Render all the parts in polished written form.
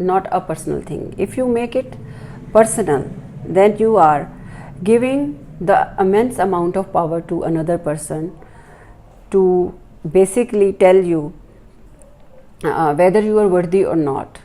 not a personal thing. If you make it personal, then you are giving the immense amount of power to another person to basically tell you whether you are worthy or not.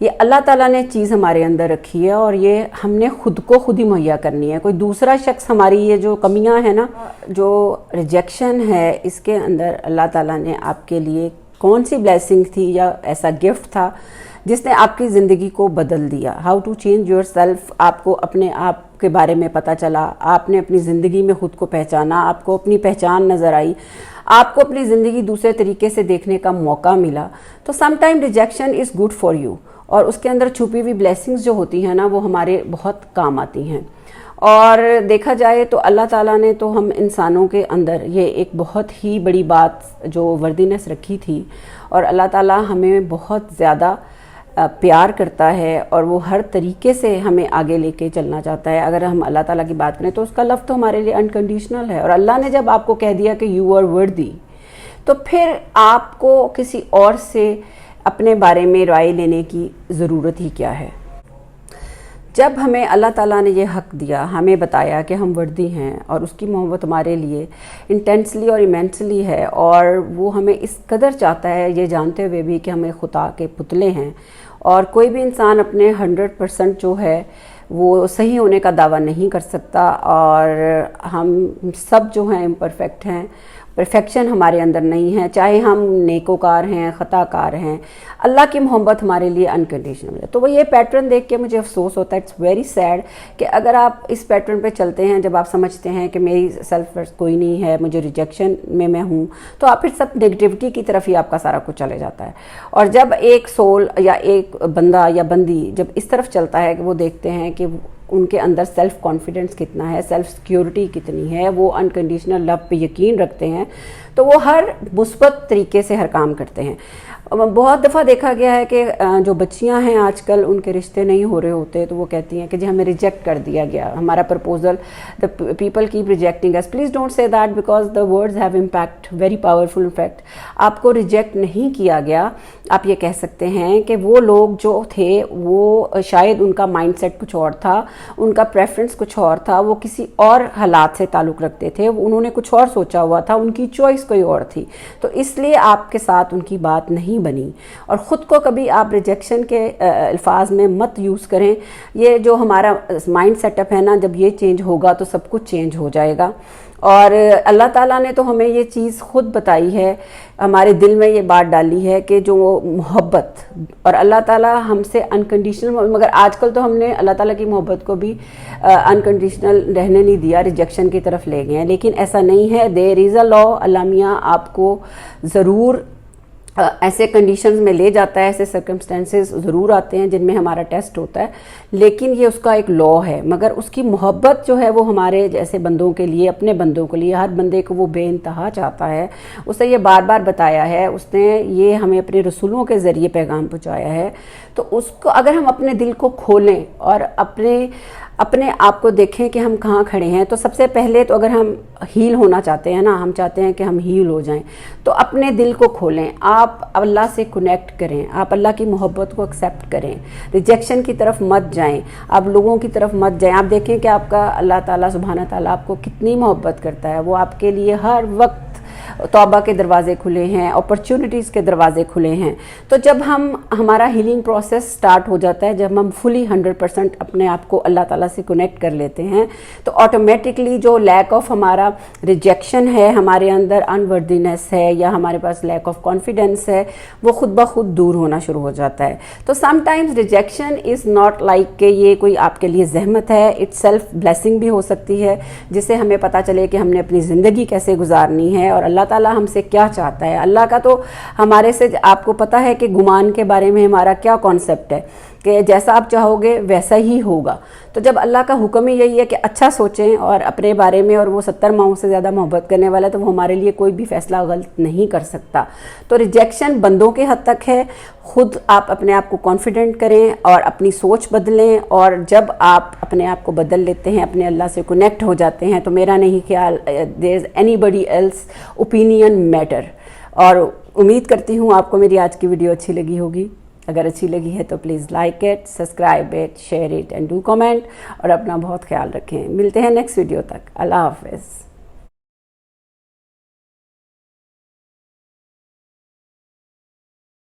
یہ اللہ تعالیٰ نے چیز ہمارے اندر رکھی ہے اور یہ ہم نے خود کو خود ہی مہیا کرنی ہے. کوئی دوسرا شخص ہماری یہ جو کمیاں ہیں نا, جو ریجیکشن ہے, اس کے اندر اللہ تعالیٰ نے آپ کے لیے کون سی بلیسنگ تھی یا ایسا گفٹ تھا جس نے آپ کی زندگی کو بدل دیا. How to change yourself, آپ کو اپنے آپ کے بارے میں پتہ چلا, آپ نے اپنی زندگی میں خود کو پہچانا, آپ کو اپنی پہچان نظر آئی, آپ کو اپنی زندگی دوسرے طریقے سے دیکھنے کا موقع ملا. تو some time rejection is good for you, اور اس کے اندر چھپی ہوئی بلیسنگز جو ہوتی ہیں نا, وہ ہمارے بہت کام آتی ہیں. اور دیکھا جائے تو اللہ تعالیٰ نے تو ہم انسانوں کے اندر یہ ایک بہت ہی بڑی بات جو وردینس رکھی تھی, اور اللہ تعالیٰ ہمیں بہت زیادہ پیار کرتا ہے اور وہ ہر طریقے سے ہمیں آگے لے کے چلنا چاہتا ہے. اگر ہم اللہ تعالیٰ کی بات کریں تو اس کا لفظ تو ہمارے لیے انکنڈیشنل ہے, اور اللہ نے جب آپ کو کہہ دیا کہ یو آر ورتھی, تو پھر آپ کو کسی اور سے اپنے بارے میں رائے لینے کی ضرورت ہی کیا ہے. جب ہمیں اللہ تعالیٰ نے یہ حق دیا, ہمیں بتایا کہ ہم وردی ہیں, اور اس کی محبت ہمارے لیے انٹینسلی اور ایمینسلی ہے, اور وہ ہمیں اس قدر چاہتا ہے یہ جانتے ہوئے بھی کہ ہمیں خدا کے پتلے ہیں, اور کوئی بھی انسان اپنے 100% جو ہے وہ صحیح ہونے کا دعویٰ نہیں کر سکتا, اور ہم سب جو ہیں امپرفیکٹ ہیں, پرفیکشن ہمارے اندر نہیں ہے, چاہے ہم نیکوکار ہیں, خطا کار ہیں. اللہ کی محبت ہمارے لیے انکنڈیشنل ہے. تو وہ یہ پیٹرن دیکھ کے مجھے افسوس ہوتا ہے, اٹس ویری سیڈ, کہ اگر آپ اس پیٹرن پہ چلتے ہیں, جب آپ سمجھتے ہیں کہ میری سیلف ورتھ کوئی نہیں ہے, مجھے ریجیکشن میں ہوں, تو آپ پھر سب نگیٹیوٹی کی طرف ہی آپ کا سارا کچھ چلے جاتا ہے. اور جب ایک سول یا ایک بندہ یا بندی جب اس طرف چلتا ہے کہ وہ دیکھتے ہیں کہ ان کے اندر سیلف کانفیڈنس کتنا ہے, سیلف سیکیورٹی کتنی ہے, وہ انکنڈیشنل لو پہ یقین رکھتے ہیں, تو وہ ہر مثبت طریقے سے ہر کام کرتے ہیں. بہت دفعہ دیکھا گیا ہے کہ جو بچیاں ہیں آج کل, ان کے رشتے نہیں ہو رہے ہوتے, تو وہ کہتی ہیں کہ جی ہمیں ریجیکٹ کر دیا گیا, ہمارا proposal, the people keep rejecting us. Please don't say that, because the words have impact, very powerful impact. آپ کو ریجیکٹ نہیں کیا گیا, آپ یہ کہہ سکتے ہیں کہ وہ لوگ جو تھے وہ شاید ان کا مائنڈ سیٹ کچھ اور تھا, ان کا پریفرنس کچھ اور تھا, وہ کسی اور حالات سے تعلق رکھتے تھے, انہوں نے کچھ اور سوچا ہوا تھا, ان کی چوائس کوئی اور تھی, تو اس لیے آپ کے ساتھ ان کی بات نہیں بنی. اور خود کو کبھی آپ ریجیکشن کے الفاظ میں مت یوز کریں. یہ جو ہمارا مائنڈ سیٹ اپ ہے نا, جب یہ چینج ہوگا تو سب کچھ چینج ہو جائے گا. اور اللہ تعالیٰ نے تو ہمیں یہ چیز خود بتائی ہے, ہمارے دل میں یہ بات ڈالی ہے کہ جو محبت, اور اللہ تعالیٰ ہم سے انکنڈیشنل, مگر آج کل تو ہم نے اللہ تعالیٰ کی محبت کو بھی انکنڈیشنل رہنے نہیں دیا, ریجیکشن کی طرف لے گئے ہیں. لیکن ایسا نہیں ہے, دیر از اے لا. اللہ میاں آپ کو ضرور ایسے کنڈیشنز میں لے جاتا ہے, ایسے سرکمسٹینسز ضرور آتے ہیں جن میں ہمارا ٹیسٹ ہوتا ہے, لیکن یہ اس کا ایک لا ہے. مگر اس کی محبت جو ہے وہ ہمارے جیسے بندوں کے لیے, اپنے بندوں کے لیے, ہر بندے کو وہ بے انتہا چاہتا ہے. اسے یہ بار بار بتایا ہے, اس نے یہ ہمیں اپنے رسولوں کے ذریعے پیغام پہنچایا ہے. تو اس کو اگر ہم اپنے دل کو کھولیں اور اپنے آپ کو دیکھیں کہ ہم کہاں کھڑے ہیں, تو سب سے پہلے تو اگر ہم ہیل ہونا چاہتے ہیں نا, ہم چاہتے ہیں کہ ہم ہیل ہو جائیں, تو اپنے دل کو کھولیں, آپ اللہ سے کنیکٹ کریں, آپ اللہ کی محبت کو ایکسیپٹ کریں, ریجیکشن کی طرف مت جائیں, آپ لوگوں کی طرف مت جائیں. آپ دیکھیں کہ آپ کا اللہ تعالیٰ سبحانہ تعالیٰ آپ کو کتنی محبت کرتا ہے, وہ آپ کے لیے ہر وقت توبہ کے دروازے کھلے ہیں, اپرچونٹیز کے دروازے کھلے ہیں. تو جب ہمارا ہیلنگ پروسیس سٹارٹ ہو جاتا ہے, جب ہم فلی 100% اپنے آپ کو اللہ تعالیٰ سے کنیکٹ کر لیتے ہیں, تو آٹومیٹکلی جو لیک آف ہمارا ریجیکشن ہے, ہمارے اندر انوردینس ہے, یا ہمارے پاس لیک آف کانفیڈنس ہے, وہ خود بخود دور ہونا شروع ہو جاتا ہے. تو some times rejection is not like کہ یہ کوئی آپ کے لیے زحمت ہے, اٹ سیلف بلیسنگ بھی ہو سکتی ہے, جس سے ہمیں پتہ چلے کہ ہم نے اپنی زندگی کیسے گزارنی ہے, اور اللہ تعالیٰ ہم سے کیا چاہتا ہے. اللہ کا تو ہمارے سے, آپ کو پتہ ہے کہ گمان کے بارے میں ہمارا کیا کانسیپٹ ہے کہ جیسا آپ چاہو گے ویسا ہی ہوگا. تو جب اللہ کا حکم ہی یہی ہے کہ اچھا سوچیں اور اپنے بارے میں, اور وہ 70 ماؤں سے زیادہ محبت کرنے والا ہے, تو وہ ہمارے لیے کوئی بھی فیصلہ غلط نہیں کر سکتا. تو ریجیکشن بندوں کے حد تک ہے, خود آپ اپنے آپ کو کانفیڈنٹ کریں اور اپنی سوچ بدلیں, اور جب آپ اپنے آپ کو بدل لیتے ہیں, اپنے اللہ سے کنیکٹ ہو جاتے ہیں, تو میرا نہیں خیال there is anybody else opinion matter. اور امید کرتی ہوں آپ کو میری آج کی ویڈیو اچھی لگی ہوگی. اگر اچھی لگی ہے تو please like it, subscribe it, share it and do comment, اور اپنا بہت خیال رکھیں. ملتے ہیں نیکسٹ ویڈیو تک. اللہ حافظ.